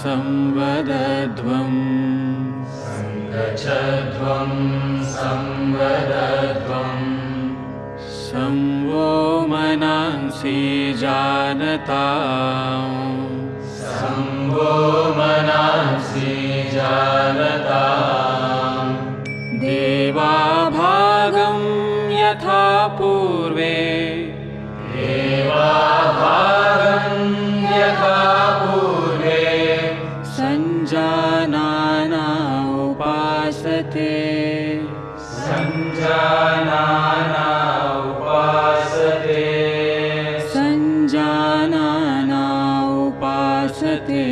संवदध्वं गच्छध्वं संवदध्वं संवो मनांसि जानताम् संवो मनांसि जानताम् देवाभागं यथा पूर्वे देवाभागं यथा पूर्वे संजानाना उपासते संजानाना उपासते संजानाना उपासते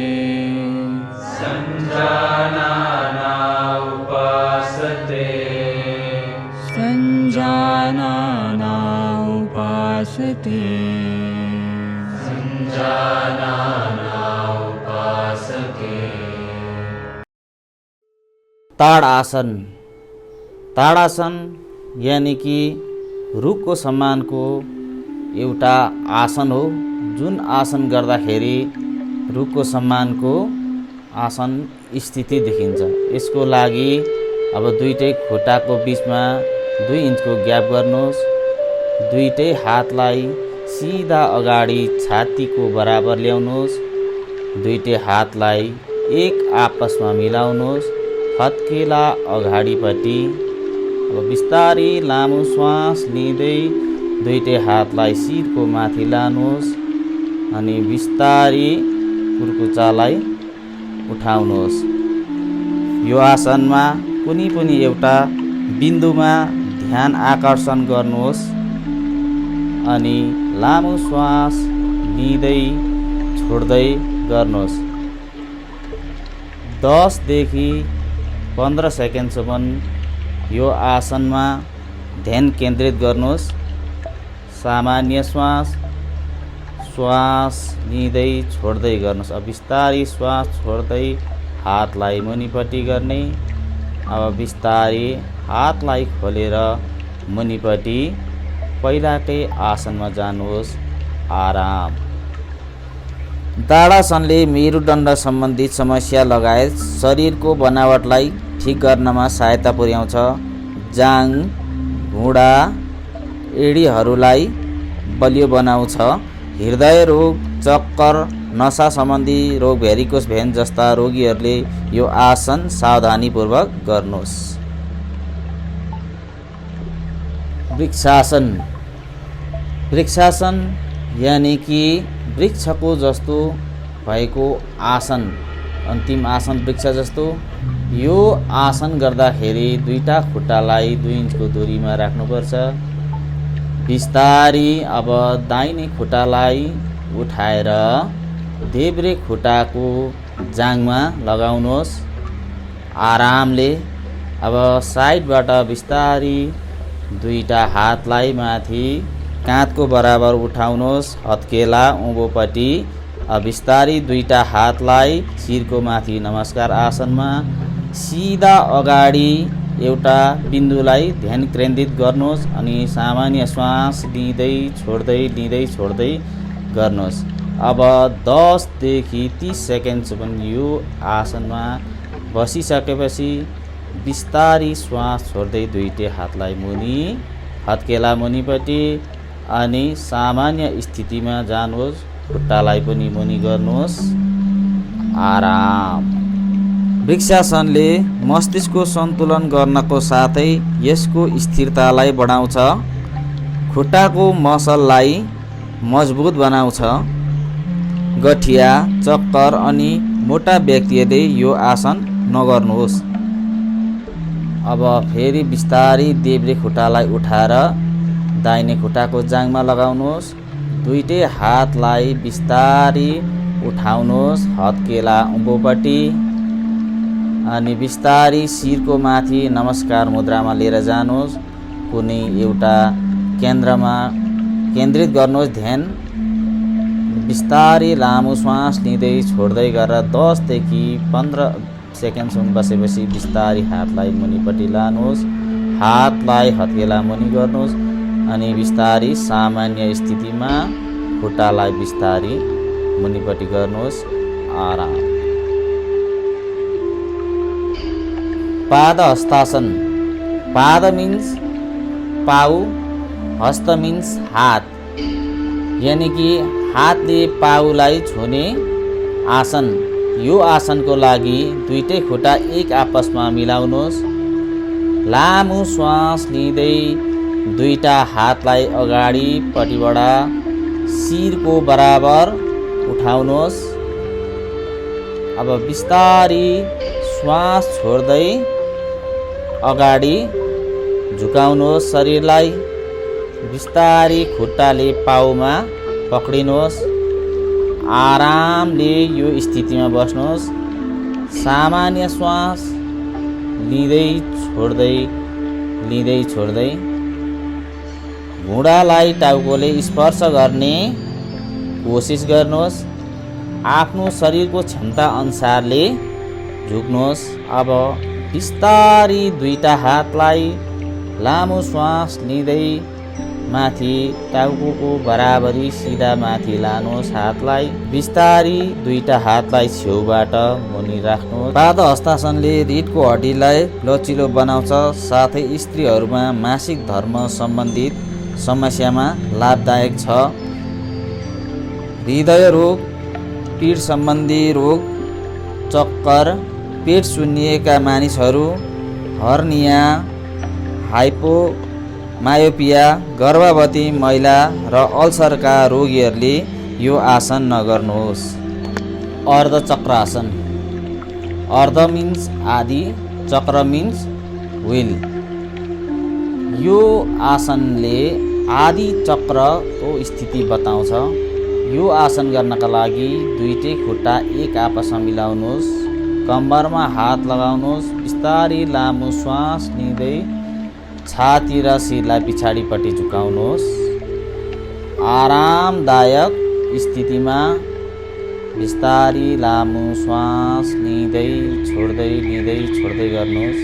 संजानाना उपासते संजानाना उपासते संजानाना उपासते। ताड़ासन। ताड़ासन यानी कि रुखको सम्मानको एउटा आसन हो, जुन आसन गर्दाखेरि रुखको सम्मानको आसन स्थिति देखिन्छ। यसको लागि अब दुईटै खुट्टाको बिचमा 2 इन्चको ग्याप गर्नुहोस्। दुईटै हातलाई सिधा अगाडि छातीको बराबर ल्याउनुहोस्। दुईटै हातलाई एक आपसमा मिलाउनुहोस्। हत्केला अगाडिपट्टि। अब बिस्तारै लामो श्वास लिँदै दुईटै हातलाई शिरको माथि लानुहोस् अनि बिस्तारै कुर्कुचालाई उठाउनुहोस्। यो आसनमा कुनै पनि एउटा बिन्दुमा ध्यान आकर्षण गर्नुहोस् अनि लामो श्वास लिँदै छोड्दै गर्नुहोस्। 10 देखि 15 सेकेन्डसम्म यो आसनमा ध्यान केन्द्रित गर्नुहोस्। सामान्य श्वास लिँदै छोड्दै गर्नुहोस्। अब बिस्तारै श्वास छोड्दै हातलाई मुनिपट्टि गर्ने। अब बिस्तारै हातलाई खोलेर मुनिपट्टि पहिलाकै आसनमा जानुहोस्। आराम। ताड़ासनले मेरुदण्ड सम्बन्धित समस्या लगायत शरीरको बनावटलाई ठिक गर्नमा सहायता पुर्याउँछ। जाङ, घुँडा, एडीहरूलाई बलियो बनाउँछ। हृदय रोग, चक्कर, नसा सम्बन्धी रोग, भेरिकोस भेन जस्ता रोगीहरूले यो आसन सावधानीपूर्वक गर्नुहोस्। वृक्षासन। वृक्षासन यानी कि वृक्षको जस्तो भएको आसन, अन्तिम आसन वृक्ष जस्तो। यो आसन गर्दाखेरि दुईटा खुट्टालाई 2 इन्चको दूरीमा राख्नुपर्छ। बिस्तारी अब दाहिने खुट्टालाई उठाएर देब्रे खुट्टाको जाङमा लगाउनुहोस्। आरामले अब साइडबाट बिस्तारी दुईटा हातलाई माथि काँधको बराबर उठाउनुहोस्। हत्केला उँभोपट्टि। बिस्तारी दुईटा हातलाई शिरको माथि नमस्कार आसनमा सिधा अगाडि एउटा बिन्दुलाई ध्यान केन्द्रित गर्नुहोस् अनि सामान्य श्वास लिँदै छोड्दै गर्नुहोस्। अब 10 देखि 30 सेकेन्डसम्म यो आसनमा बसिसकेपछि बिस्तारी श्वास छोड्दै दुईटै हातलाई मुनि, हत्केला मुनिपट्टि अनि सामान्य स्थितिमा जानुहोस्। खुट्टालाई पनि मुनि गर्नुहोस्। आराम। वृक्षासनले मस्तिष्कको सन्तुलन गर्नको साथै यसको स्थिरतालाई बढाउँछ। खुट्टाको मसललाई मजबुत बनाउँछ। गठिया, चक्कर अनि मोटा व्यक्तिहरूले यो आसन नगर्नुहोस्। अब फेरि बिस्तारै देब्रे खुट्टालाई उठाएर दाहिने खुट्टाको जाङमा लगाउनुहोस्। दुईटै हातलाई बिस्तारै उठाउनुहोस् हत्केला उँभोपट्टि अनि बिस्तारै शिरको माथि नमस्कार मुद्रामा लिएर जानुहोस्। कुनै एउटा केन्द्रमा केन्द्रित गर्नुहोस् ध्यान। बिस्तारै लामो श्वास लिँदै छोड्दै गरेर 10 देखि 15 सेकेन्डसम्म बसेपछि बिस्तारै हातलाई मुनिपट्टि लानुहोस्। हातलाई हत्केला मुनि गर्नुहोस् अनि बिस्तारै सामान्य स्थितिमा खुट्टालाई बिस्तारै मुनिपट्टि गर्नुहोस्। आराम। पाद हस्तासन। पाद मिन्स पाउ, हस्त मिन्स हात, यानि कि हातले पाउलाई छुने आसन। यो आसनको लागि दुईटै खुट्टा एक आपसमा मिलाउनुहोस्। लामो श्वास लिँदै दुईटा हातलाई अगाडिपट्टिबाट शिरको बराबर उठाउनुहोस्। अब बिस्तारी श्वास छोड्दै अगाडि झुकाउनुहोस् शरीरलाई। बिस्तारी खुट्टाले पाउमा पक्रिनुहोस्। आरामले यो स्थितिमा बस्नुहोस्। सामान्य श्वास लिँदै छोड्दै घुँडालाई टाउकोले स्पर्श गर्ने कोसिस गर्नुहोस्। आफ्नो शरीरको क्षमता अनुसारले झुक्नुहोस्। अब बिस्तारी दुईटा हातलाई लामो श्वास लिँदै माथि टाउको बराबरी सिधा माथि लानुहोस्। हातलाई बिस्तारी दुईटा हातलाई छेउबाट मुनि राख्नुहोस्। पाद हस्तासनले रिढको हड्डीलाई लचिलो बनाउँछ, साथै स्त्रीहरूमा मासिक धर्म सम्बन्धित समस्यामा लाभदायक छ। हृदय रोग, पीठ सम्बन्धी रोग, चक्कर, पेट सुन्निएका मानिसहरू, हर्निया, हाइपोमायोपिया, गर्भवती महिला र अल्सरका रोगीहरूले यो आसन नगर्नुहोस्। अर्धचक्रासन। अर्ध मिन्स आदि, चक्र मिन्स व्हील। यो आसनले आदि चक्रको स्थिति बताउँछ। यो आसन गर्नका लागि दुईटै खुट्टा एक आपसमा मिलाउनुहोस्। कम्मरमा हात लगाउनुहोस्। बिस्तारी लामो श्वास लिँदै छाती र शिरलाई पछाडिपट्टि झुकाउनुहोस्। आरामदायक स्थितिमा बिस्तारी लामो श्वास लिँदै छोड्दै गर्नुहोस्।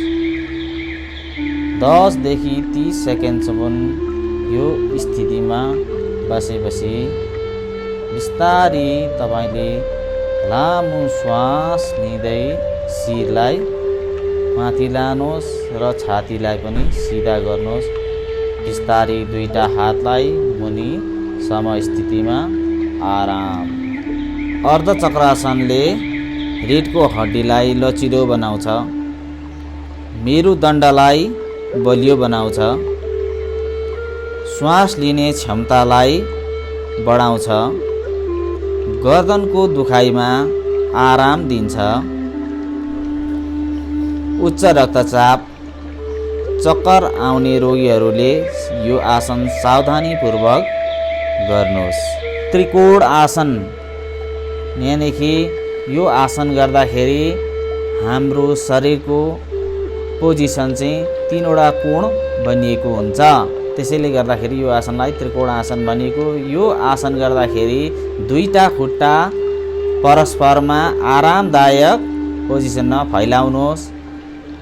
10 देखि 30 सेकेन्डसम्म यो स्थितिमा बसेपछि बिस्तारी तपाईले लामो श्वास लिँदै शिरलाई माथि लानुहोस् र छातीलाई पनि सिधा गर्नुहोस्। बिस्तारी दुईटा हातलाई मुनि समस्थितिमा आराम। अर्धचक्रासनले रिढको हड्डीलाई लचिलो बनाउँछ, मेरुदण्डलाई बलियो बनाउँछ, श्वास लिने क्षमतालाई बढाउँछ, गर्दनको दुखाइमा आराम दिन्छ। उच्च रक्तचाप, चक्कर आउने रोगीहरूले यो आसन सावधानीपूर्वक गर्नुहोस्। त्रिकोण आसन, यानि कि यो आसन गर्दाखेरि हाम्रो शरीरको पोजिसन चाहिँ 3वटा कोण बनिएको हुन्छ। त्यसैले गर्दाखेरि यो आसनलाई त्रिकोण आसन भनिएको। यो आसन गर्दाखेरि दुईटा खुट्टा परस्परमा आरामदायक पोजिसनमा फैलाउनुहोस्।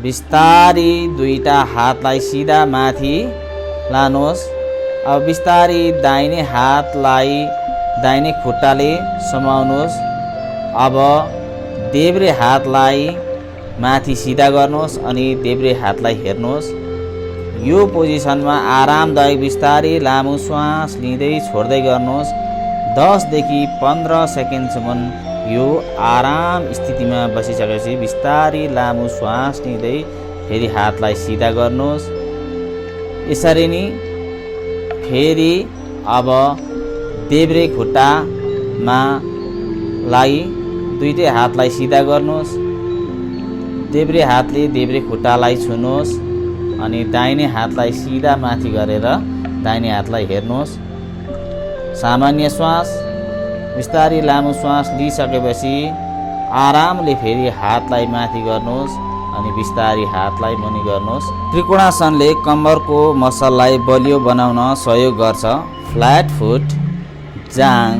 बिस्तारी दुईटा हातलाई सिधा माथि लानुहोस्। अब बिस्तारी दाहिने हातलाई दाहिने खुट्टाले समाउनुहोस्। अब देब्रे हातलाई माथि सिधा गर्नुहोस् अनि देब्रे हातलाई हेर्नुहोस्। यो पोजिसनमा आरामदायक बिस्तारी लामो श्वास लिँदै छोड्दै गर्नुहोस्। 10 देखि 15 सेकेन्डसम्म यो आराम स्थितिमा बसिसकेपछि बिस्तारी लामो श्वास लिँदै फेरि हातलाई सिधा गर्नुहोस्। यसरी नै फेरि अब देब्रे खुट्टामा दुईटै हातलाई सिधा गर्नुहोस्। देब्रे हातले देब्रे खुट्टालाई छुनुहोस् अनि दाहिने हातलाई सिधा माथि गरेर दाहिने हातलाई हेर्नुहोस्। सामान्य श्वास, बिस्तारी लामो श्वास लिइसकेपछि आरामले फेरि हातलाई माथि गर्नुहोस् अनि बिस्तारी हातलाई मुनि गर्नुहोस्। त्रिकोणासनले कम्मरको मसललाई बलियो बनाउन सहयोग गर्छ। फ्ल्याट फुट, जाङ,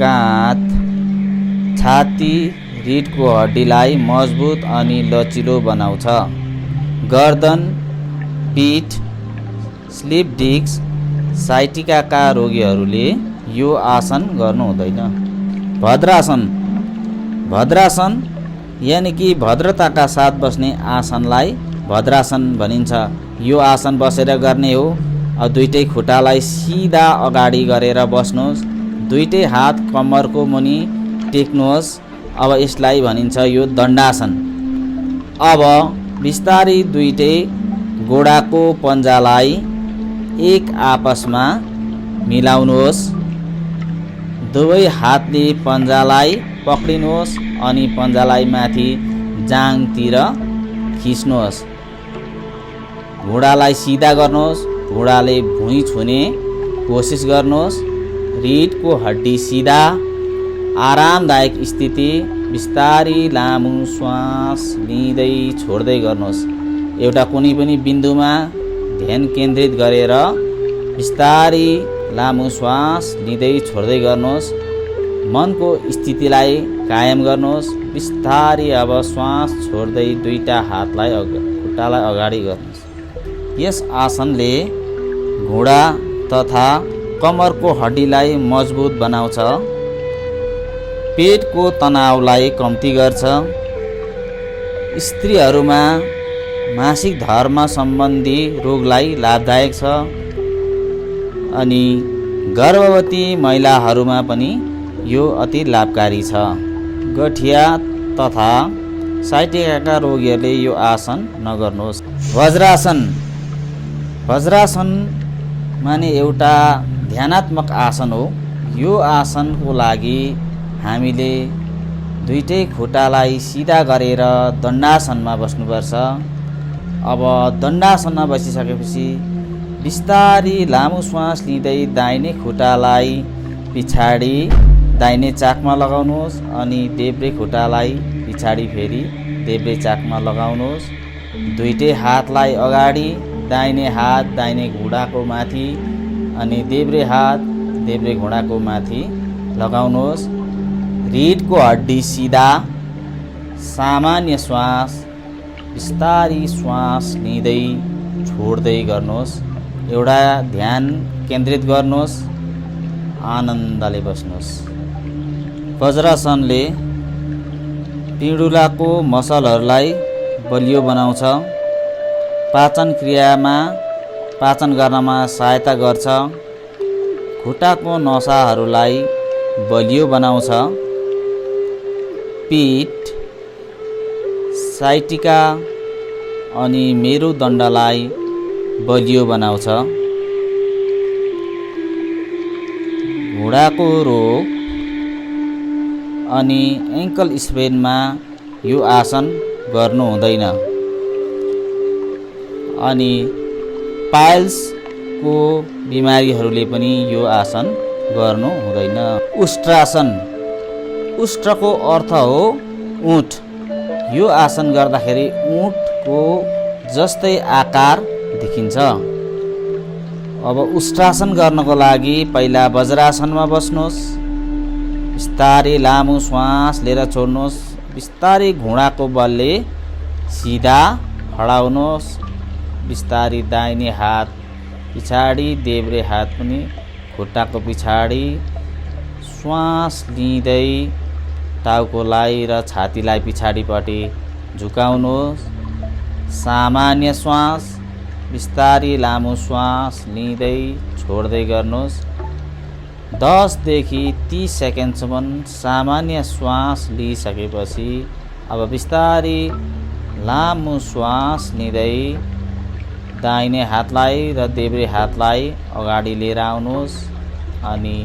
काँध, छाती, रिढको हड्डीलाई मजबुत अनि लचिलो बनाउँछ। गर्दन, पीठ, स्लिप डिस्क, साइटिकाका रोगीहरूले यो आसन गर्नु हुँदैन। भद्रासन। भद्रासन यानि कि भद्रताका साथ बस्ने आसनलाई भद्रासन भनिन्छ। यो आसन बसेर गर्ने हो। अब दुईटै खुट्टालाई सिधा अगाडि गरेर बस्नुहोस्। दुईटै हात कम्मरको मुनि टेक्नुहोस्। अब यसलाई भनिन्छ यो दण्डासन। अब बिस्तारै दुईटै गोडाको पन्जालाई एक आपसमा मिलाउनुहोस्। दुवै हातले पन्जालाई पक्रिनुहोस् अनि पन्जालाई माथि जाङतिर खिच्नुहोस्। घुँडालाई सिधा गर्नुहोस्। घुँडाले भुइँ छुने कोसिस गर्नुहोस्। रिढको हड्डी सिधा, आरामदायक स्थिति। बिस्तारी लामो श्वास लिँदै छोड्दै गर्नुहोस्। एउटा कुनै पनि बिन्दुमा ध्यान केन्द्रित गरेर बिस्तारी लामो श्वास लिँदै छोड्दै गर्नुहोस्। मनको स्थितिलाई कायम गर्नुहोस्। बिस्तारी अब श्वास छोड्दै दुईटा हातलाई खुट्टालाई अगाडि गर्नुहोस्। यस आसनले घुँडा तथा कमरको हड्डीलाई मजबुत बनाउँछ, पेटको तनावलाई कम्ती गर्छ, स्त्रीहरूमा मासिक धर्म सम्बन्धी रोगलाई लाभदायक छ अनि गर्भवती महिलाहरूमा पनि यो अति लाभकारी छ। गठिया तथा साइटिकाका रोगीहरूले यो आसन नगर्नुहोस्। वज्रासन। वज्रासन माने एउटा ध्यानात्मक आसन हो। यो आसनको लागि हामीले दुईटै खुट्टालाई सिधा गरेर दण्डासनमा बस्नुपर्छ। अब दण्डासनमा बसिसकेपछि बिस्तारी लामो श्वास लिँदै दाहिने खुट्टालाई पछाडि दाहिने चाकमा लगाउनुहोस् अनि देब्रे खुट्टालाई पछाडि फेरि देब्रे चाकमा लगाउनुहोस्। दुईटै हातलाई अगाडि, दाहिने हात दाहिने घुँडाको माथि अनि देब्रे हात देब्रे घुँडाको माथि लगाउनुहोस्। रिढको हड्डी सिधा, सामान्य श्वास बिस्तारी श्वास लिँदै छोड्दै गर्नुहोस्। एउटा ध्यान केन्द्रित गर्नुहोस्। आनन्दले बस्नुहोस्। वज्रासनले पिँडुलाको मसलहरूलाई बलियो बनाउँछ, पाचन क्रियामा पाचन गर्नमा सहायता गर्छ, खुट्टाको नसाहरूलाई बलियो बनाउँछ, पीठ, साइटिका अनि मेरुदण्डलाई बलियो बनाउँछ। घुँडाको रोग अनि एङ्कल स्प्रेनमा यो आसन गर्नु हुँदैन अनि पाइल्सको बिमारीहरूले पनि यो आसन गर्नु हुँदैन। उष्ट्रासन। उष्ट्रको अर्थ हो ऊँट। यो आसन गर्दाखेरि ऊँटको जस्तै आकार देखिन्छ। अब उष्ट्रासन गर्नको लागि पहिला वज्रासनमा बस्नुहोस्। बिस्तारै लामो श्वास लिएर छोड्नुहोस्। बिस्तारै घुँडाको बलले सिधा हडाउनुहोस्। बिस्तारै दाहिने हात पछाडि, देब्रे हात पनि खुट्टाको पछाडि। श्वास लिँदै टाउकोलाई र छातीलाई पछाडिपट्टि झुकाउनुहोस्। सामान्य श्वास बिस्तारै लामो श्वास लिँदै छोड्दै गर्नुहोस्। 10 देखि 30 सेकेन्डसम्म सामान्य श्वास लिइसकेपछि अब बिस्तारै लामो श्वास लिँदै दाहिने हातलाई र देब्रे हातलाई अगाडि लिएर आउनुहोस् अनि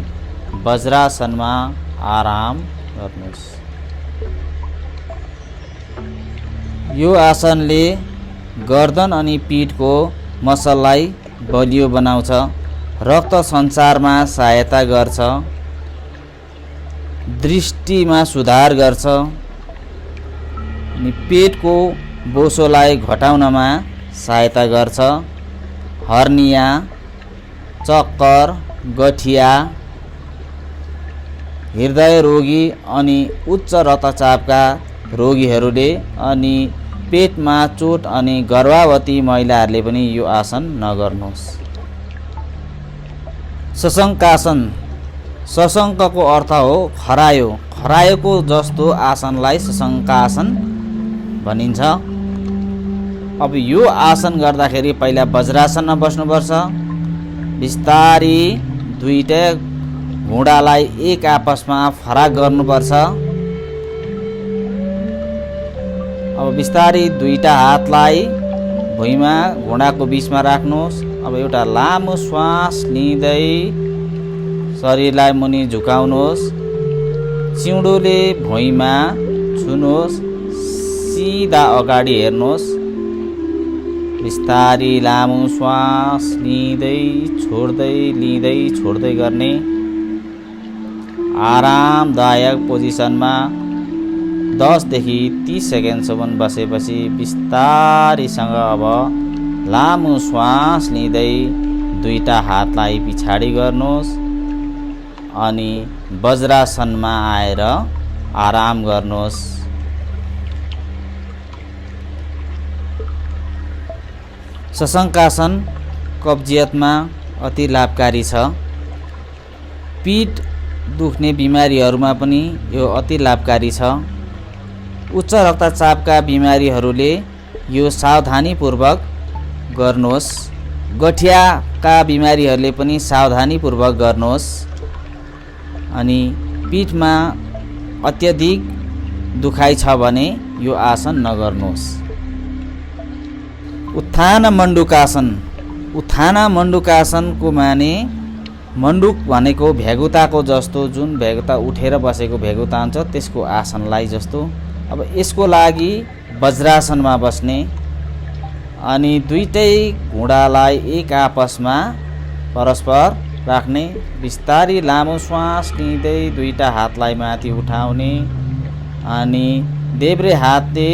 वज्रासनमा आराम गर्नुहोस्। यो आसनले गर्दन अनि पीठको मसललाई बलियो बनाउँछ, रक्त सञ्चारमा सहायता गर्छ, दृष्टिमा सुधार गर्छ अनि पेटको बोसोलाई घटाउनमा सहायता गर्छ। हर्निया, चक्कर, गठिया, हृदय रोगी अनि उच्च रक्तचापका रोगीहरूले अनि पेटमा चोट अनि गर्भवती महिलाहरूले पनि यो आसन नगर्नुहोस्। शशङ्कासन। सशङ्कको अर्थ हो खरायो। खरायोको जस्तो आसनलाई सशङ्कासन भनिन्छ। अब यो आसन गर्दाखेरि पहिला वज्रासनमा बस्नुपर्छ। बिस्तारी दुईटै घुँडालाई एक आपसमा फराक गर्नुपर्छ। अब बिस्तारी दुईटा हातलाई भुइँमा घुँडाको बिचमा राख्नुहोस्। अब एउटा लामो श्वास लिँदै शरीरलाई मुनि झुकाउनुहोस्। चिउँडोले भुइँमा छुनुहोस्। सिधा अगाडि हेर्नुहोस्। बिस्तारी लामो श्वास लिँदै छोड्दै गर्ने। आरामदायक पोजिसनमा 10 देखि 30 सेकेन्डसम्म बसेपछि बिस्तारीसँग अब लामो श्वास लिँदै दुईटा हातलाई पछाडि गर्नुहोस् अनि वज्रासनमा आएर आराम गर्नुहोस्। सशङ्कासन कब्जियतमा अति लाभकारी छ। पीठ दुख्ने बिमारीहरूमा पनि यो अति लाभकारी छ। उच्च रक्तचापका बिमारीहरूले यो सावधानीपूर्वक गर्नुहोस्। गठियाका बिमारीहरूले पनि सावधानीपूर्वक गर्नुहोस्। अनि पीठमा अत्यधिक दुखाइ छ भने यो आसन नगर्नुहोस्। उत्थान मण्डुकासन। उत्थान मण्डुकासनको माने मण्डुक भनेको भ्यागुताको जस्तो, जुन भ्यागुता उठेर बसेको भ्यागुता हुन्छ त्यसको आसनलाई जस्तो। अब यसको लागि वज्रासनमा बस्ने अनि दुईटै घुँडालाई एक आपसमा परस्पर राख्ने। बिस्तारी लामो श्वास लिँदै दुईटा हातलाई माथि उठाउने अनि देब्रे हातले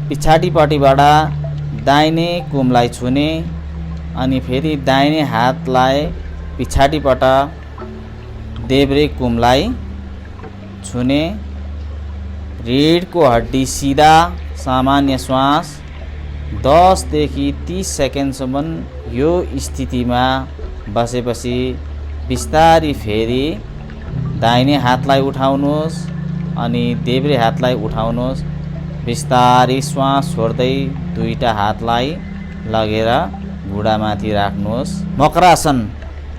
पछाडिपट्टिबाट दाहिने कुमलाई छुने अनि फेरि दाहिने हातलाई पछाडिबाट देब्रे कुमलाई छुने। रीढको हड्डी सिधा। सामान्य श्वास 10 देखि 30 सेकेन्डसम्म यो स्थितिमा बसेपछि बिस्तारी फेरि दाहिने हातलाई उठाउनुहोस् अनि देब्रे हातलाई उठाउनुहोस्। बिस्तारी श्वास छोड्दै दुईटा हातलाई लगेर घुँडामाथि राख्नुहोस्। मकरासन।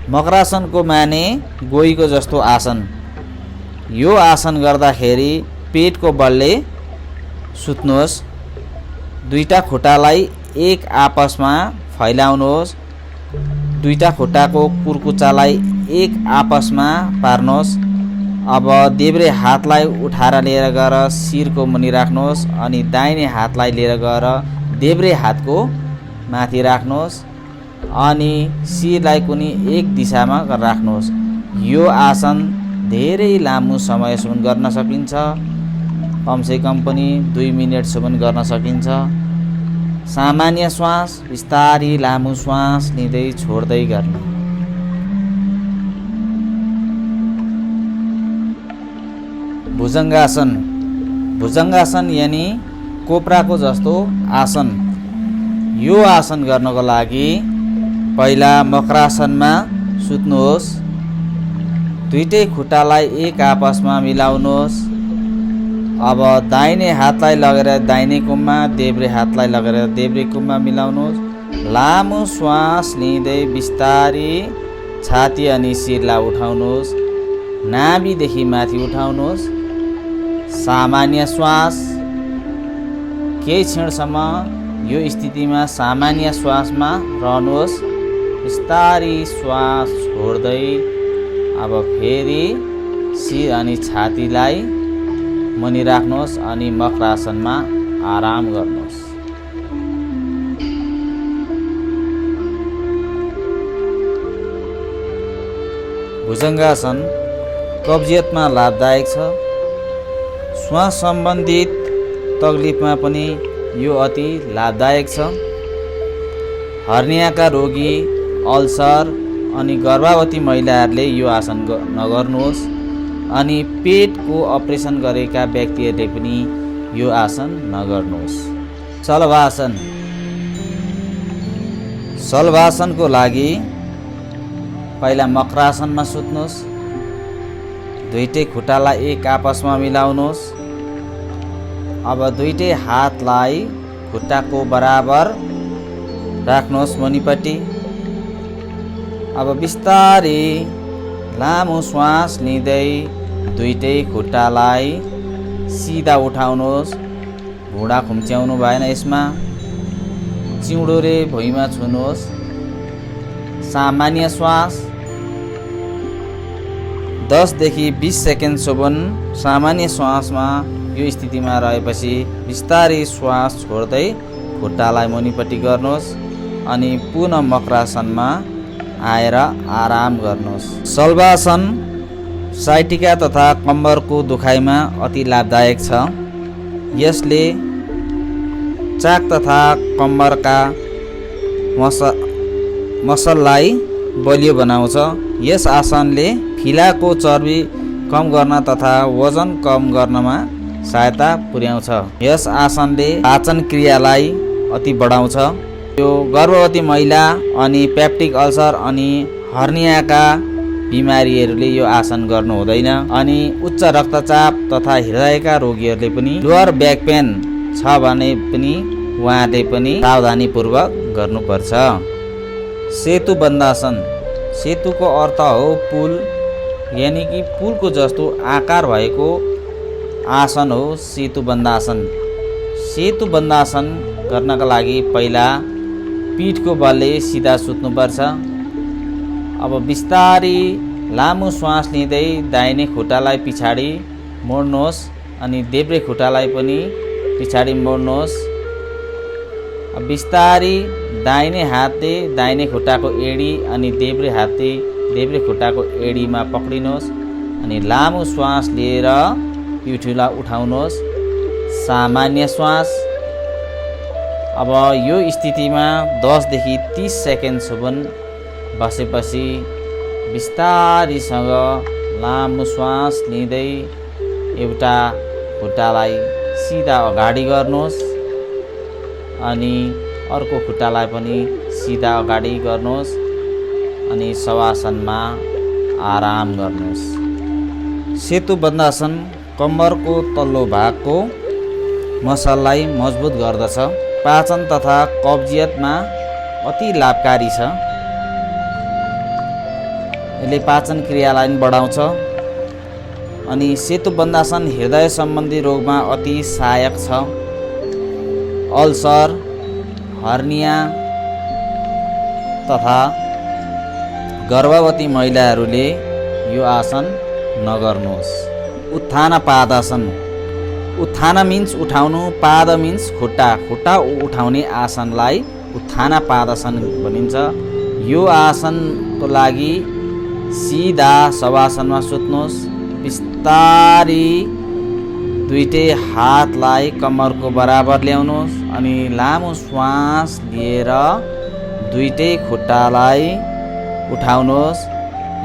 मकरासनको माने गोहीको जस्तो आसन। यो आसन गर्दाखेरि पेटको बलले सुत्नुहोस्। दुईटा खुट्टालाई एक आपसमा फैलाउनुहोस्। दुईटा खुट्टाको कुर्कुच्चालाई एक आपसमा पार्नुहोस्। अब देब्रे हातलाई उठाएर लिएर गएर शिरको मुनि राख्नुहोस् अनि दाहिने हातलाई लिएर गएर देब्रे हातको माथि राख्नुहोस् अनि शिरलाई कुनै एक दिशामा राख्नुहोस्। यो आसन धेरै लामो समयसम्म गर्न सकिन्छ। कमसेकम पनि 2 मिनेटसम्म गर्न सकिन्छ। सामान्य श्वास बिस्तारी लामो श्वास लिँदै छोड्दै गर्ने। भुजङ्गासन। भुजङ्गासन यानि कोप्राको जस्तो आसन। यो आसन गर्नको लागि पहिला मकरासनमा सुत्नुहोस्। दुईटै खुट्टालाई एक आपसमा मिलाउनुहोस्। अब दाहिने हातलाई लगेर दाहिने कुममा, देब्रे हातलाई लगेर देब्रे कुममा मिलाउनुहोस्। लामो श्वास लिँदै बिस्तारी छाती अनि शिरलाई उठाउनुहोस्। नाभिदेखि माथि उठाउनुहोस्। सामान्य श्वास केही क्षणसम्म यो स्थितिमा सामान्य श्वासमा रहनुहोस्। बिस्तारी श्वास छोड्दै अब फेरि शिर अनि छातीलाई मुनि राख्नुहोस् अनि मकरासनमा आराम गर्नुहोस्। भुजङ्गासन कब्जियतमा लाभदायक छ। श्वास सम्बन्धित तकलिफमा पनि यो अति लाभदायक छ। हर्नियाका रोगी, अल्सर अनि गर्भवती महिलाहरूले यो आसन नगर्नुहोस् अनि पेटको अपरेसन गरेका व्यक्तिहरूले पनि यो आसन नगर्नुहोस्। शलभासन। शलभासनको लागि पहिला मकरासनमा सुत्नुहोस्। दुईटै खुट्टालाई एक आपसमा मिलाउनुहोस्। अब दुईटै हातलाई खुट्टाको बराबर राख्नुहोस् मुनिपट्टि। अब बिस्तारै लामो श्वास लिँदै दुईटै खुट्टालाई सिधा उठाउनुहोस्। घुँडा खुम्च्याउनु भएन यसमा। चिउँडोले भुइँमा छुनुहोस्। सामान्य श्वास 10 देखि 20 सेकेन्डसम्म सामान्य श्वासमा यो स्थितिमा रहेपछि बिस्तारै श्वास छोड्दै खुट्टालाई मुनिपट्टि गर्नुहोस् अनि पुनः मकरासनमा आएर आराम गर्नुहोस्। शलभासन साइटिका तथा कम्मरको दुखाइमा अति लाभदायक छ। यसले चाक तथा कम्मरका मसललाई बलियो बनाउँछ। यस आसनले फिलाको चर्बी कम गर्न तथा वजन कम गर्नमा सहायता पुर्याउँछ। यस आसनले पाचन क्रियालाई अति बढाउँछ। यो गर्भवती महिला अनि पेप्टिक अल्सर अनि हर्नियाका बिमारीहरूले यो आसन गर्नु हुँदैन। अनि उच्च रक्तचाप तथा हृदयका रोगीहरूले पनि लोअर ब्याक पेन छ भने पनि उहाँले पनि सावधानीपूर्वक गर्नुपर्छ। सेतु बन्दासन। सेतुको अर्थ हो पुल, यानि कि पुलको जस्तो आकार भएको आसन हो सेतु बन्दासन। सेतु बन्दासन गर्नका लागि पहिला पीठको बलले सिधा सुत्नुपर्छ। अब बिस्तारै लामो श्वास लिँदै दाहिने खुट्टालाई पछाडि मोड्नुहोस् अनि देब्रे खुट्टालाई पनि पछाडि मोड्नुहोस्। अब बिस्तारै दाहिने हातले दाहिने खुट्टाको एडी अनि देब्रे हातले देब्रे खुट्टाको एडीमा पक्रिनुहोस् अनि लामो श्वास लिएर पिठुला उठाउनुहोस्। सामान्य श्वास। अब यो स्थितिमा 10 देखि 30 सेकेन्डसम्म बसेपछि बिस्तारैसँग लामो श्वास लिँदै एउटा खुट्टालाई सिधा अगाडि गर्नुहोस् अनि अर्को खुट्टालाई पनि सिधा अगाडि गर्नुहोस् अनि शवासनमा आराम गर्नुहोस्। सेतु बन्दासन कम्मरको तल्लो भागको मसललाई मजबुत गर्दछ। पाचन तथा कब्जियतमा अति लाभकारी छ। यसले पाचन क्रियालाई पनि बढाउँछ। अनि सेतु बन्दासन हृदय सम्बन्धी रोगमा अति सहायक छ। अल्सर, हर्निया तथा गर्भवती महिलाहरूले यो आसन नगर्नुहोस्। उत्थान पादासन। उत्थान मिन्स उठाउनु, पाद मिन्स खुट्टा। खुट्टा उठाउने आसनलाई उत्थान पादासन भनिन्छ। यो आसनको लागि सिधा शवासनमा सुत्नुहोस्। बिस्तारै दुईटै हातलाई कम्मरको बराबर ल्याउनुहोस् अनि लामो श्वास लिएर दुईटै खुट्टालाई उठाउनुहोस्,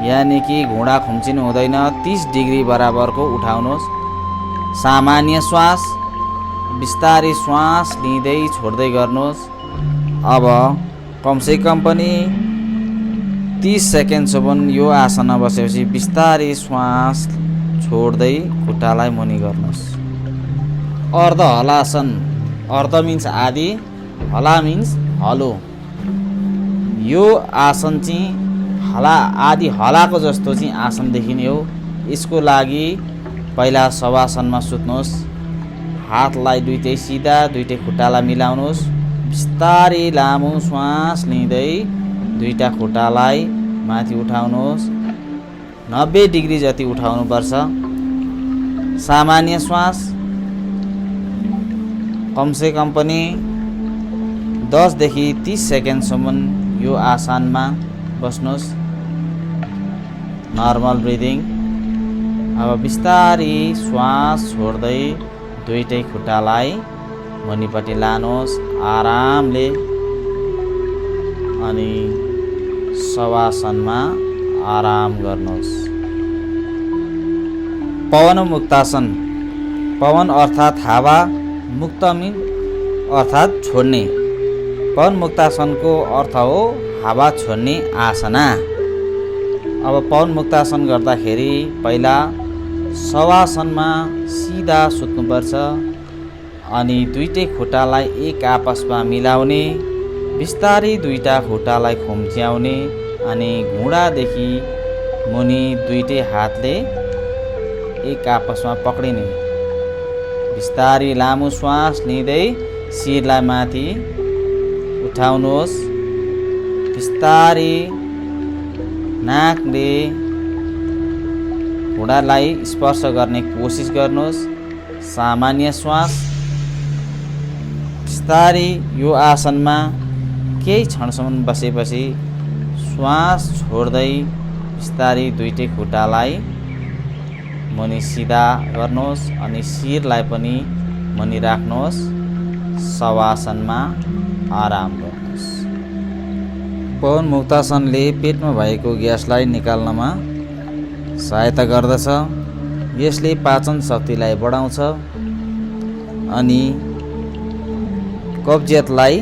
यानि कि घुँडा खुम्चिनु हुँदैन। 30 डिग्री बराबरको उठाउनुहोस्। सामान्य श्वास। बिस्तारै श्वास लिँदै छोड्दै गर्नुहोस्। अब कमसेकम पनि 30 सेकेन्डसम्म यो आसनमा बसेपछि बिस्तारै श्वास छोड्दै खुट्टालाई मुनि गर्नुहोस्। अर्ध हलासन। अर्ध मिन्स आदि, हला मिन्स हलो। यो आसन चाहिँ आदि हलाको जस्तो चाहिँ आसन देखिने हो। यसको लागि पहिला शवासनमा सुत्नुहोस्। हातलाई दुईटै सिधा, दुईटै खुट्टालाई मिलाउनुहोस्। बिस्तारै लामो श्वास लिँदै दुईटा खुट्टालाई माथि उठाउनुहोस्। 90 डिग्री जति उठाउनुपर्छ। सामान्य श्वास। कमसेकम पनि 10 देखि 30 सेकेन्डसम्म यो आसनमा बस्नुहोस्। Normal breathing. अब बिस्तारै श्वास छोड्दै दुईटै खुट्टालाई मुनिपट्टि लानुहोस् आरामले अनि शवासनमा आराम गर्नुहोस्। पवन मुक्तासन। पवन अर्थात् हावा, मुक्त अर्थात् छोड्ने। पवन मुक्तासनको अर्थ हो हावा छोड्ने आसना। अब पवन मुक्तासन गर्दाखेरि पहिला शवासनमा सिधा सुत्नुपर्छ अनि दुईटै खुट्टालाई एक आपसमा मिलाउने, बिस्तारै दुईटा खुट्टालाई खुम्च्याउने अनि घुँडादेखि मुनि दुईटै हातले एक आपसमा पक्रिने। बिस्तारै लामो श्वास लिँदै शिरलाई माथि उठाउनुहोस्। बिस्तारै नाकले घुँडालाई स्पर्श गर्ने कोसिस गर्नुहोस्। सामान्य श्वास। बिस्तारै यो आसनमा केही क्षणसम्म बसेपछि श्वास छोड्दै बिस्तारै दुईटै खुट्टालाई मुनि सिधा गर्नुहोस् अनि शिरलाई पनि मुनि राख्नुहोस्। शवासनमा आराम गर्नुहोस्। पवन मुक्तासनले पेटमा भएको ग्यासलाई निकाल्नमा सहायता गर्दछ। यसले पाचन शक्तिलाई बढाउँछ अनि कब्जियतलाई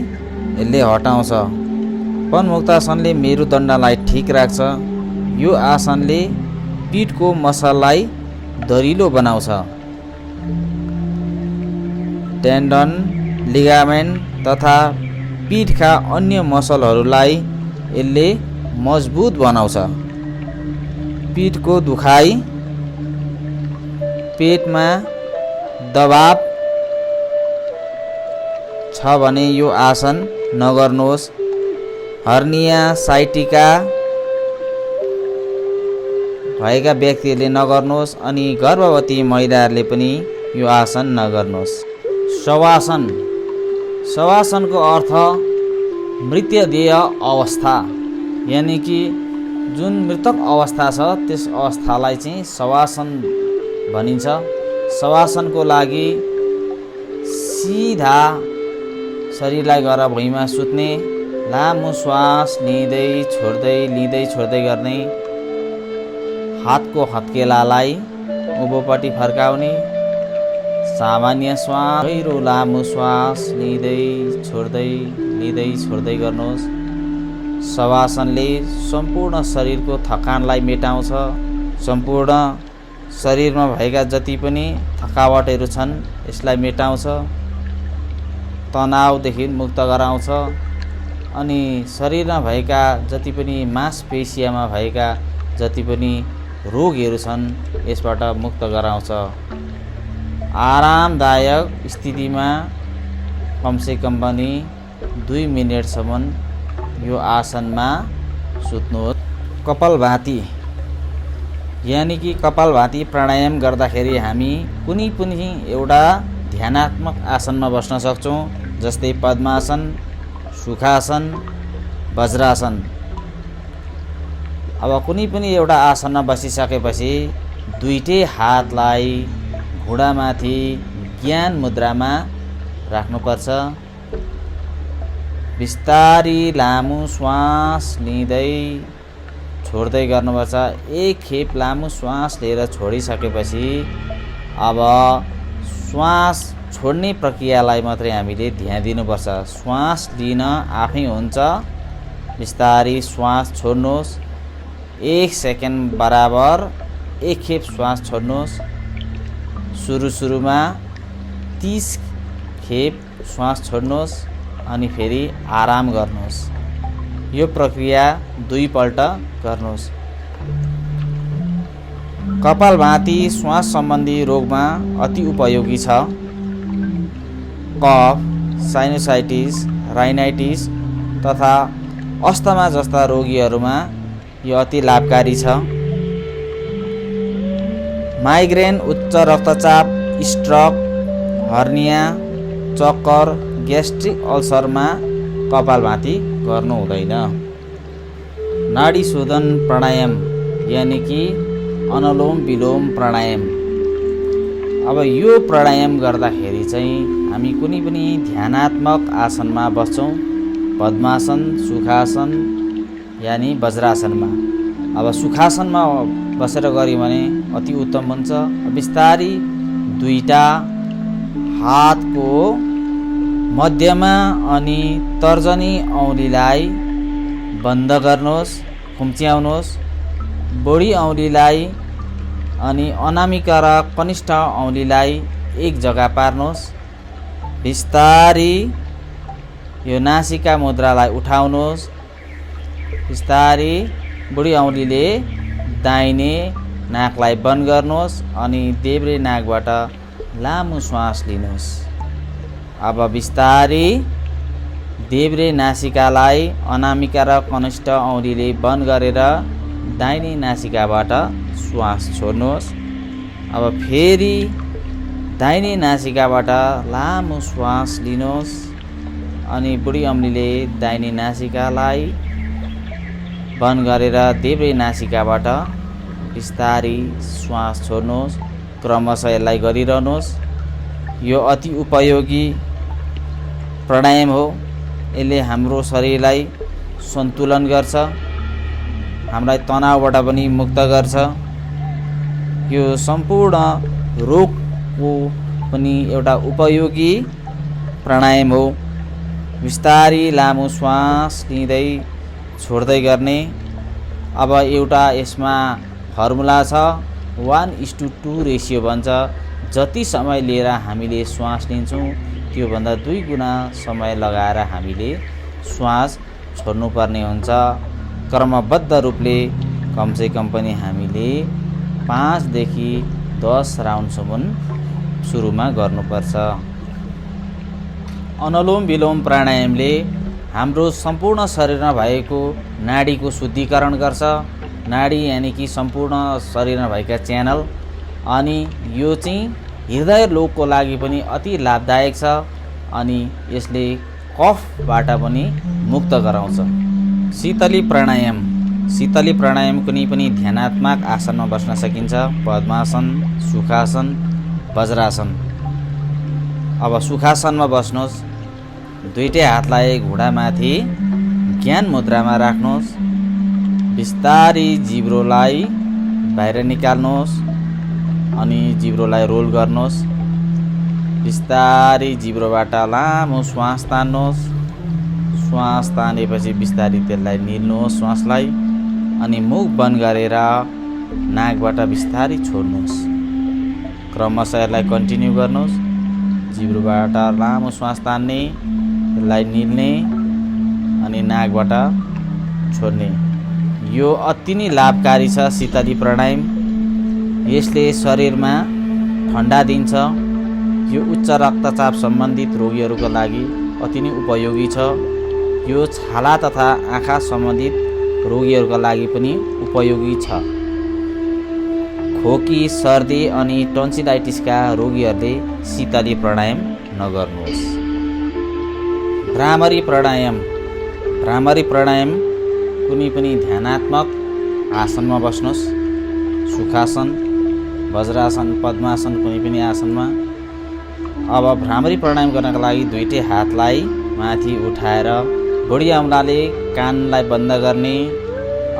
यसले हटाउँछ। पवन मुक्तासनले मेरुदण्डलाई ठिक राख्छ। यो आसनले पीठको मसललाई दरिलो बनाउँछ। टेन्डन, लिगामेन्ट तथा पीठका अन्य मसलहरूलाई यसले मजबुत बनाउँछ। पीठको दुखाइ, पेटमा दबाव छ भने यो आसन नगर्नुहोस्। हर्निया, साइटिका भएका व्यक्तिहरूले नगर्नुहोस् अनि गर्भवती महिलाहरूले पनि यो आसन नगर्नुहोस्। शवासन। शवासनको अर्थ मृतदेह अवस्था, यानि कि जुन मृतक अवस्था छ त्यस अवस्थालाई चाहिँ शवासन भनिन्छ। शवासनको लागि सिधा शरीरलाई गरेर भुइँमा सुत्ने, लामो श्वास लिँदै छोड्दै गर्ने, हातको हत्केलालाई उँभोपट्टि फर्काउने, सामान्य श्वास, गहिरो लामो श्वास लिँदै छोड्दै गर्नुहोस्। शवासनले सम्पूर्ण शरीरको थकानलाई मेटाउँछ। सम्पूर्ण शरीरमा भएका जति पनि थकावटहरू छन् यसलाई मेटाउँछ, तनावदेखि मुक्त गराउँछ अनि शरीरमा भएका जति पनि मांसपेशियामा भएका जति पनि रोगहरू छन् यसबाट मुक्त गराउँछ। आरामदायक स्थितिमा कमसेकम पनि 2 मिनेटसम्म यो आसनमा सुत्नुहोस्। कपालभाती, यानि कि कपालभाती प्राणायाम गर्दाखेरि हामी कुनै पनि एउटा ध्यानात्मक आसनमा बस्न सक्छौँ, जस्तै पद्मासन, सुखासन, वज्रासन। अब कुनै पनि एउटा आसनमा बसिसकेपछि दुईटै हातलाई घुँडामाथि ज्ञान मुद्रामा राख्नुपर्छ। बिस्तारी लामो श्वास लिँदै छोड्दै गर्नुपर्छ। एक खेप लामो श्वास लिएर छोडिसकेपछि अब श्वास छोड्ने प्रक्रियालाई मात्रै हामीले ध्यान दिनुपर्छ। श्वास लिन आफै हुन्छ। बिस्तारी श्वास छोड्नुहोस्। 1 सेकेन्ड बराबर एक खेप श्वास छोड्नुहोस्। सुरुमा 30 खेप श्वास छोड्नुहोस् अनि फेरि आराम गर्नुहोस्। यो प्रक्रिया 2 पल्ट गर्नुहोस्। कपालभाती श्वास सम्बन्धी रोगमा अति उपयोगी छ। कफ, साइनोसाइटिस, राइनाइटिस तथा अस्थमा जस्ता रोगीहरूमा यो अति लाभकारी छ। माइग्रेन, उच्च रक्तचाप, स्ट्रोक, हर्निया, चक्कर, ग्यास्ट्रिक अल्सरमा कपालभाती गर्नु हुँदैन। नाडी शोधन प्राणायाम, यानि कि अनुलोम विलोम प्राणायाम। अब यो प्राणायाम गर्दाखेरि चाहिँ हामी कुनै पनि ध्यानात्मक आसनमा बस्छौँ, पद्मासन, सुखासन यानि वज्रासनमा। अब सुखासनमा बसेर गऱ्यौँ भने अति उत्तम हुन्छ। बिस्तारी दुईटा हातको मध्यमा अनि तर्जनी औँलीलाई बन्द गर्नुहोस्, खुम्च्याउनुहोस् बुढी औँलीलाई अनि अनामिका र कनिष्ठ औँलीलाई एक जग्गा पार्नुहोस्। बिस्तारी यो नासिका मुद्रालाई उठाउनुहोस्। बिस्तारी बुढी औँलीले दाहिने नाकलाई बन्द गर्नुहोस् अनि देब्रे नाकबाट लामो श्वास लिनुहोस्। अब बिस्तारी देब्रे नासिकालाई अनामिका र कनिष्ठ औँलीले बन्द गरेर दाहिने नासिकाबाट श्वास छोड्नुहोस्। अब फेरि दाहिने नासिकाबाट लामो श्वास लिनुहोस् अनि बुढी औँलीले दाहिने नासिकालाई बन्द गरेर देब्रे नासिकाबाट बिस्तारी श्वास छोड्नुहोस्। क्रमशः यसलाई गरिरहनुहोस्। यो अति उपयोगी प्राणायाम हो। यसले हाम्रो शरीरलाई सन्तुलन गर्छ, हामीलाई तनावबाट पनि मुक्त गर्छ। यो सम्पूर्ण रोगको पनि एउटा उपयोगी प्राणायाम हो। बिस्तारी लामो श्वास लिँदै छोड्दै गर्ने। अब एउटा यसमा फर्मुला छ, 1:2 रेसियो भन्छ। जति समय लिएर हामीले श्वास लिन्छौँ त्योभन्दा 2 गुणा समय लगाएर हामीले श्वास छोड्नुपर्ने हुन्छ। क्रमबद्ध रूपले कमसेकम पनि हामीले 5 देखि 10 राउन्डसम्म सुरुमा गर्नुपर्छ। अनुलोम विलोम प्राणायामले हाम्रो सम्पूर्ण शरीरमा भएको नाडीको शुद्धिकरण गर्छ। नाडी यानि कि सम्पूर्ण शरीरमा भएका च्यानल। अनि यो चाहिँ हृदय रोगको लागि पनि अति लाभदायक छ अनि यसले कफबाट पनि मुक्त गराउँछ। शीतली प्राणायाम। शीतली प्राणायाम कुनै पनि ध्यानात्मक आसनमा बस्न सकिन्छ। पद्मासन, सुखासन, वज्रासन। अब सुखासनमा बस्नुहोस्। दुईटै हातलाई घुँडामाथि ज्ञान मुद्रामा राख्नुहोस्। बिस्तारी जिब्रोलाई बाहिर निकाल्नुहोस् अनि जिब्रोलाई रोल गर्नुहोस्। बिस्तारी जिब्रोबाट लामो श्वास तान्नुहोस्। श्वास तानेपछि बिस्तारी त्यसलाई निल्नुहोस् श्वासलाई अनि मुख बन्द गरेर नाकबाट बिस्तारी छोड्नुहोस्। क्रमशः यसलाई कन्टिन्यू गर्नुहोस्। जिब्रोबाट लामो श्वास तान्ने, त्यसलाई निल्ने अनि नाकबाट छोड्ने। यो अति नै लाभकारी छ शीतली प्राणायाम। यसले शरीरमा ठन्डा दिन्छ। यो उच्च रक्तचाप सम्बन्धित रोगीहरूको लागि अति नै उपयोगी छ। यो छाला तथा आँखा सम्बन्धित रोगीहरूका लागि पनि उपयोगी छ। खोकी, सर्दी अनि टन्सिलाइटिसका रोगीहरूले शीतली प्राणायाम नगर्नुहोस्। भ्रामरी प्राणायाम। भ्रामरी प्राणायाम कुनै पनि ध्यानात्मक आसनमा बस्नुहोस्। सुखासन, वज्रासन, पद्मासन कुनै पनि आसनमा। अब भ्रामरी प्राणायाम गर्नका लागि दुईटै हातलाई माथि उठाएर बुढी औँलाले कानलाई बन्द गर्ने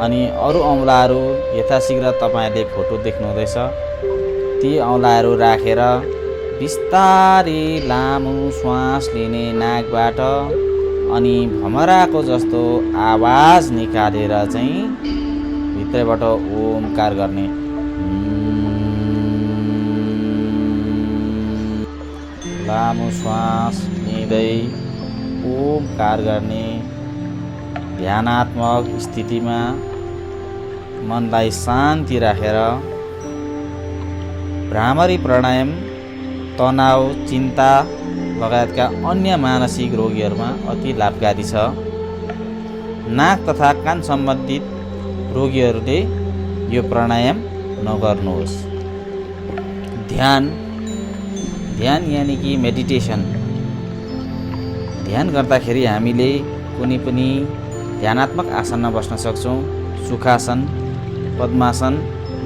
अनि अरू औँलाहरू यथाशीघ्र तपाईँहरूले फोटो देख्नुहुँदैछ ती औँलाहरू राखेर बिस्तारै लामो श्वास लिने नाकबाट अनि भमराको जस्तो आवाज निकालेर चाहिँ भित्रबाट ओमकार गर्ने। लामो श्वास लिँदै ओमकार गर्ने। ध्यानात्मक स्थितिमा मनलाई शान्ति राखेर भ्रामरी प्राणायाम तनाव, चिन्ता लगायतका अन्य मानसिक रोगीहरूमा अति लाभकारी छ। नाक तथा कान सम्बन्धित रोगीहरूले यो प्राणायाम नगर्नुहोस्। ध्यान यानि कि मेडिटेसन। ध्यान गर्दाखेरि हामीले कुनै पनि ध्यानात्मक आसनमा बस्न सक्छौँ। सुखासन, पद्मासन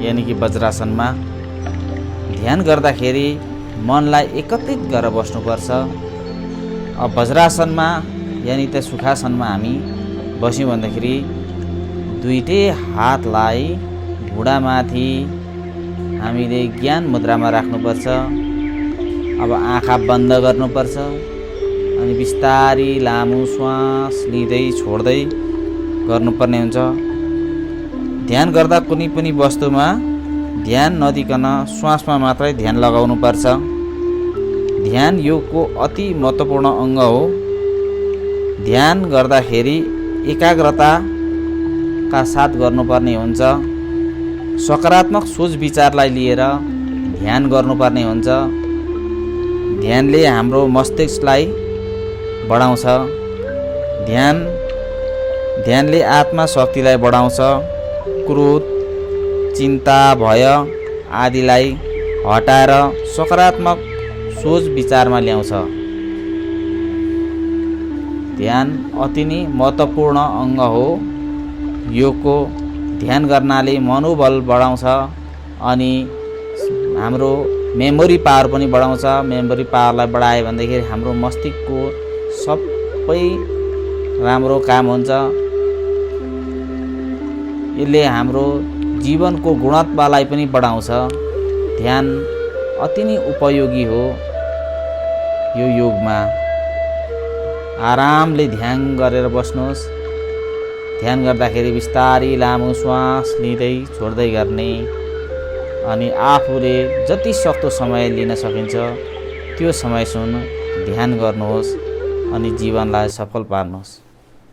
यानि कि वज्रासनमा। ध्यान गर्दाखेरि मनलाई एकत्रित गरेर बस्नुपर्छ। अब वज्रासनमा यानि त सुखासनमा हामी बस्यौँ भन्दाखेरि दुईटै हातलाई घुँडामाथि हामीले ज्ञान मुद्रामा राख्नुपर्छ। अब आँखा बन्द गर्नुपर्छ अनि बिस्तारी लामो श्वास लिँदै छोड्दै गर्नुपर्ने हुन्छ। ध्यान गर्दा कुनै पनि वस्तुमा ध्यान नदिकन श्वासमा मात्रै ध्यान लगाउनुपर्छ। ध्यान योगको अति महत्त्वपूर्ण अङ्ग हो। ध्यान गर्दाखेरि एकाग्रताका साथ गर्नुपर्ने हुन्छ। सकारात्मक सोच विचारलाई लिएर ध्यान गर्नुपर्ने हुन्छ। ध्यानले हाम्रो मस्तिष्कलाई बढाउँछ। ध्यानले आत्मा शक्तिलाई बढाउँछ। क्रोध, चिन्ता, भय आदिलाई हटाएर सकारात्मक सोच विचारमा ल्याउँछ। ध्यान अति नै महत्त्वपूर्ण अङ्ग हो योगको। ध्यान गर्नाले मनोबल बढाउँछ अनि हाम्रो मेमोरी पावर पनि बढाउँछ। मेमोरी पावरलाई बढायो भनेदेखि हाम्रो मस्तिष्कको सबै राम्रो काम हुन्छ। यसले हाम्रो जीवनको गुणवत्तालाई पनि बढाउँछ। ध्यान अति नै उपयोगी हो यो योगमा। आरामले ध्यान गरेर बस्नुहोस्। ध्यान गर्दाखेरि बिस्तारै लामो श्वास लिँदै छोड्दै गर्ने अनि आफूले जति सक्दो समय लिन सकिन्छ त्यो समयसम्म ध्यान गर्नुहोस् अनि जीवनलाई सफल पार्नुहोस्।